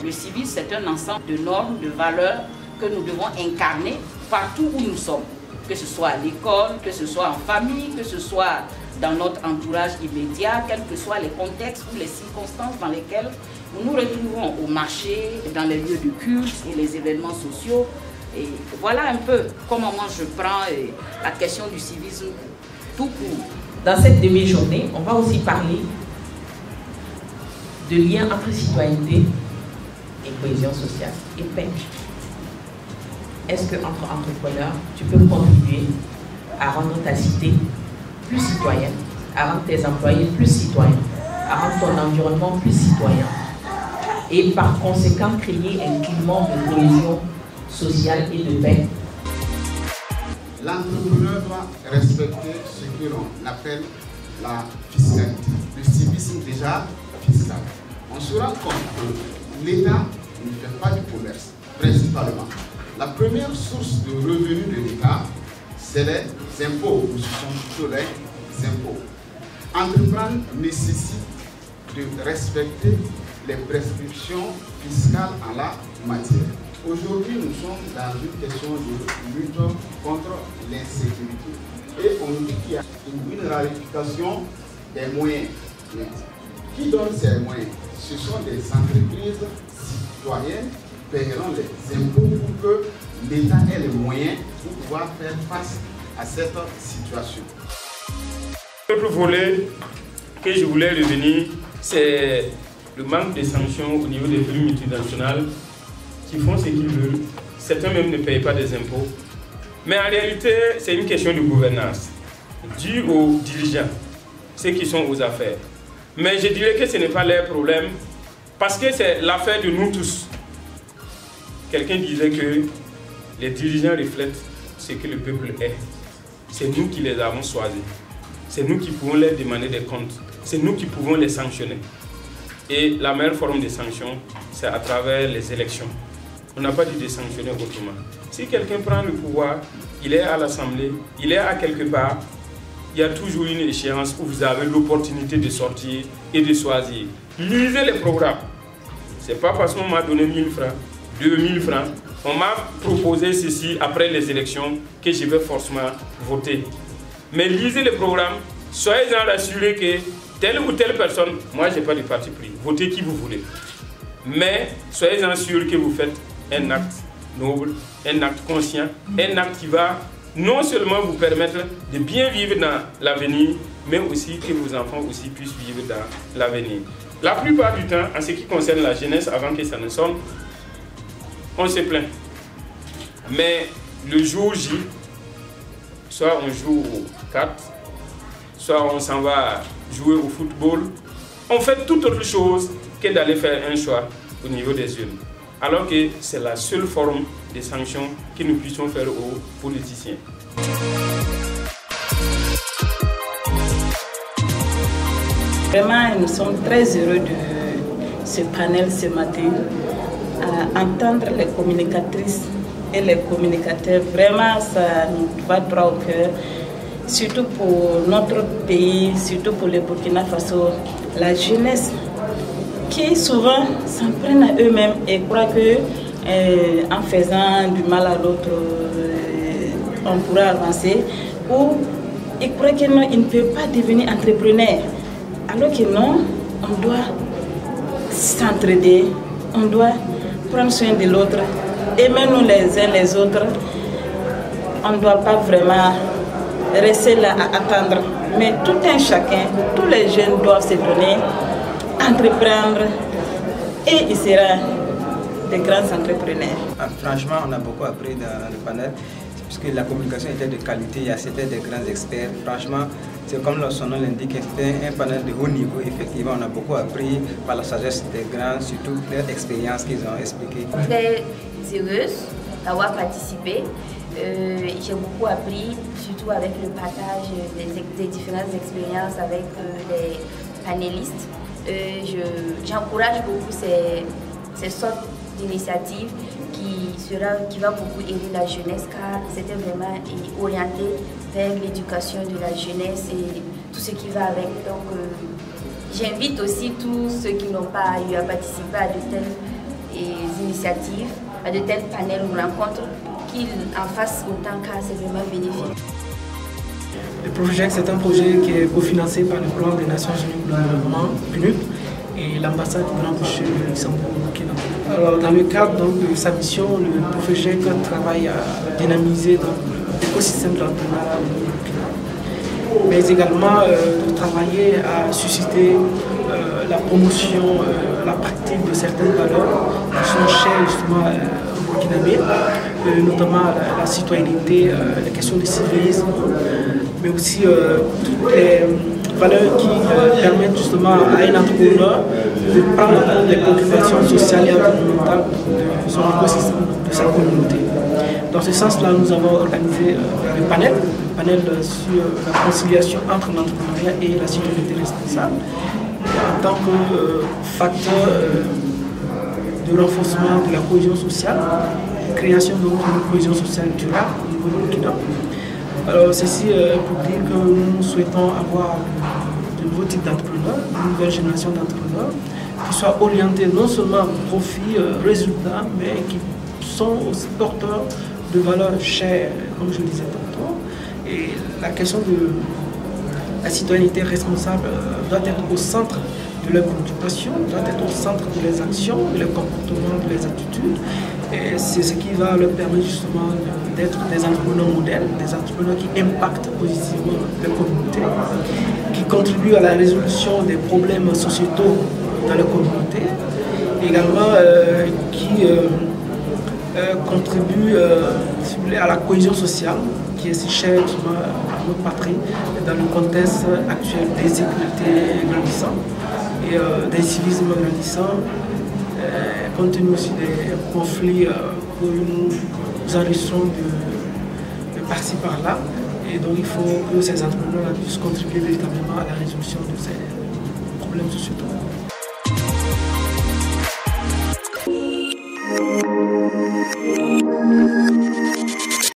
Le civisme, c'est un ensemble de normes, de valeurs que nous devons incarner partout où nous sommes. Que ce soit à l'école, que ce soit en famille, que ce soit dans notre entourage immédiat, quels que soient les contextes ou les circonstances dans lesquelles nous nous retrouvons au marché, dans les lieux de culte et les événements sociaux. Et voilà un peu comment moi je prends la question du civisme tout court. Dans cette demi-journée, on va aussi parler de lien entre citoyenneté et cohésion sociale et paix. Est-ce qu'entre entrepreneurs, tu peux contribuer à rendre ta cité plus citoyenne, à rendre tes employés plus citoyens, à rendre ton environnement plus citoyen et par conséquent créer un climat de cohésion sociale et de paix? L'entrepreneur doit respecter ce que l'on appelle la fiscalité, le civisme déjà fiscal. On se rend compte que l'État ne fait pas du commerce, principalement. La première source de revenus de l'État, c'est les impôts, ou ce sont plutôt les impôts. Entreprendre nécessite de respecter les prescriptions fiscales en la matière. Aujourd'hui, nous sommes dans une question de lutte contre l'insécurité. Et on dit qu'il y a une rarification des moyens. Qui donne ces moyens? Ce sont des entreprises citoyennes qui paieront les impôts pour que l'État ait les moyens pour pouvoir faire face à cette situation. L'autre volet que je voulais revenir, c'est le manque de sanctions au niveau des firmes multinationales qui font ce qu'ils veulent. Certains même ne payent pas des impôts. Mais en réalité, c'est une question de gouvernance due aux dirigeants, ceux qui sont aux affaires. Mais je dirais que ce n'est pas leur problème parce que c'est l'affaire de nous tous. Quelqu'un disait que les dirigeants reflètent ce que le peuple est. C'est nous qui les avons choisis. C'est nous qui pouvons leur demander des comptes. C'est nous qui pouvons les sanctionner. Et la meilleure forme de sanction, c'est à travers les élections. On n'a pas dit de sanctionner autrement. Si quelqu'un prend le pouvoir, il est à l'Assemblée, il est à quelque part, il y a toujours une échéance où vous avez l'opportunité de sortir et de choisir. Lisez les programmes. Ce n'est pas parce qu'on m'a donné 1000 francs, 2000 francs, on m'a proposé ceci après les élections que je vais forcément voter. Mais lisez les programmes, soyez-en rassurés que telle ou telle personne, moi je n'ai pas de parti pris, votez qui vous voulez. Mais soyez-en sûrs que vous faites un acte noble, un acte conscient, un acte qui va non seulement vous permettre de bien vivre dans l'avenir, mais aussi que vos enfants aussi puissent vivre dans l'avenir. La plupart du temps, en ce qui concerne la jeunesse, avant que ça ne sonne, on se plaint. Mais le jour J, soit on joue aux cartes, soit on s'en va jouer au football, on fait toute autre chose que d'aller faire un choix au niveau des urnes. Alors que c'est la seule forme de sanction que nous puissions faire aux politiciens. Vraiment, nous sommes très heureux de ce panel ce matin, à entendre les communicatrices et les communicateurs. Vraiment, ça nous va droit au cœur, surtout pour notre pays, surtout pour le Burkina Faso, la jeunesse qui souvent s'en prennent à eux-mêmes et croient que en faisant du mal à l'autre, on pourra avancer, ou ils croient qu'ils ne peuvent pas devenir entrepreneurs. Alors que non, on doit s'entraider, on doit prendre soin de l'autre, aimer nous les uns les autres. On ne doit pas vraiment rester là à attendre. Mais tout un chacun, tous les jeunes doivent se donner, entreprendre, et ils seront des grands entrepreneurs. Franchement, on a beaucoup appris dans le panel, puisque la communication était de qualité, c'était des grands experts. Franchement, c'est comme son nom l'indique, c'était un panel de haut niveau. Effectivement, on a beaucoup appris par la sagesse des grands, surtout leur expérience qu'ils ont expliquées. Très heureuse d'avoir participé. J'ai beaucoup appris, surtout avec le partage des différentes expériences avec les panélistes. J'encourage beaucoup ces sortes d'initiatives qui qui va beaucoup aider la jeunesse, car c'était vraiment orienté vers l'éducation de la jeunesse et tout ce qui va avec. Donc j'invite aussi tous ceux qui n'ont pas eu à participer à de telles initiatives, à de tels panels ou rencontres, qu'ils en fassent autant, car c'est vraiment bénéfique. Le projet, c'est un projet qui est cofinancé par le Programme des Nations Unies pour le développement, PNUD, et l'ambassade du Grand-Duché de Luxembourg au Burkina. Alors, dans le cadre de sa mission, le projet travaille à dynamiser l'écosystème de l'entrepreneuriat au Burkina, mais également de travailler à susciter la promotion, la pratique de certaines valeurs qui sont chères justement au Burkinabé, notamment la citoyenneté, la question du civisme, mais aussi toutes les valeurs qui permettent justement à un entrepreneur de prendre en compte les préoccupations sociales et environnementales de son écosystème, de sa communauté. Dans ce sens-là, nous avons organisé le panel sur la conciliation entre l'entrepreneuriat et la citoyenneté responsable, en tant que facteur de renforcement de la cohésion sociale, création d'une cohésion sociale durable au niveau du Burkina. Alors ceci pour dire que nous souhaitons avoir de nouveaux types d'entrepreneurs, une nouvelle génération d'entrepreneurs qui soient orientés non seulement profit, résultats, mais qui sont aussi porteurs de valeurs chères, comme je le disais tantôt. Et la question de la citoyenneté responsable doit être au centre de leurs préoccupations, doit être au centre de leurs actions, de leurs comportements, de leurs attitudes. Et c'est ce qui va leur permettre justement d'être des entrepreneurs modèles, des entrepreneurs qui impactent positivement la communauté, qui contribuent à la résolution des problèmes sociétaux dans la communauté, également qui contribuent à la cohésion sociale, qui est si chère à notre patrie dans le contexte actuel des insécurités grandissantes et des civismes grandissants, compte tenu aussi des conflits que nous enregistrons de par-ci par-là. Et donc il faut que ces entrepreneurs puissent contribuer véritablement à la résolution de ces problèmes sociétaux.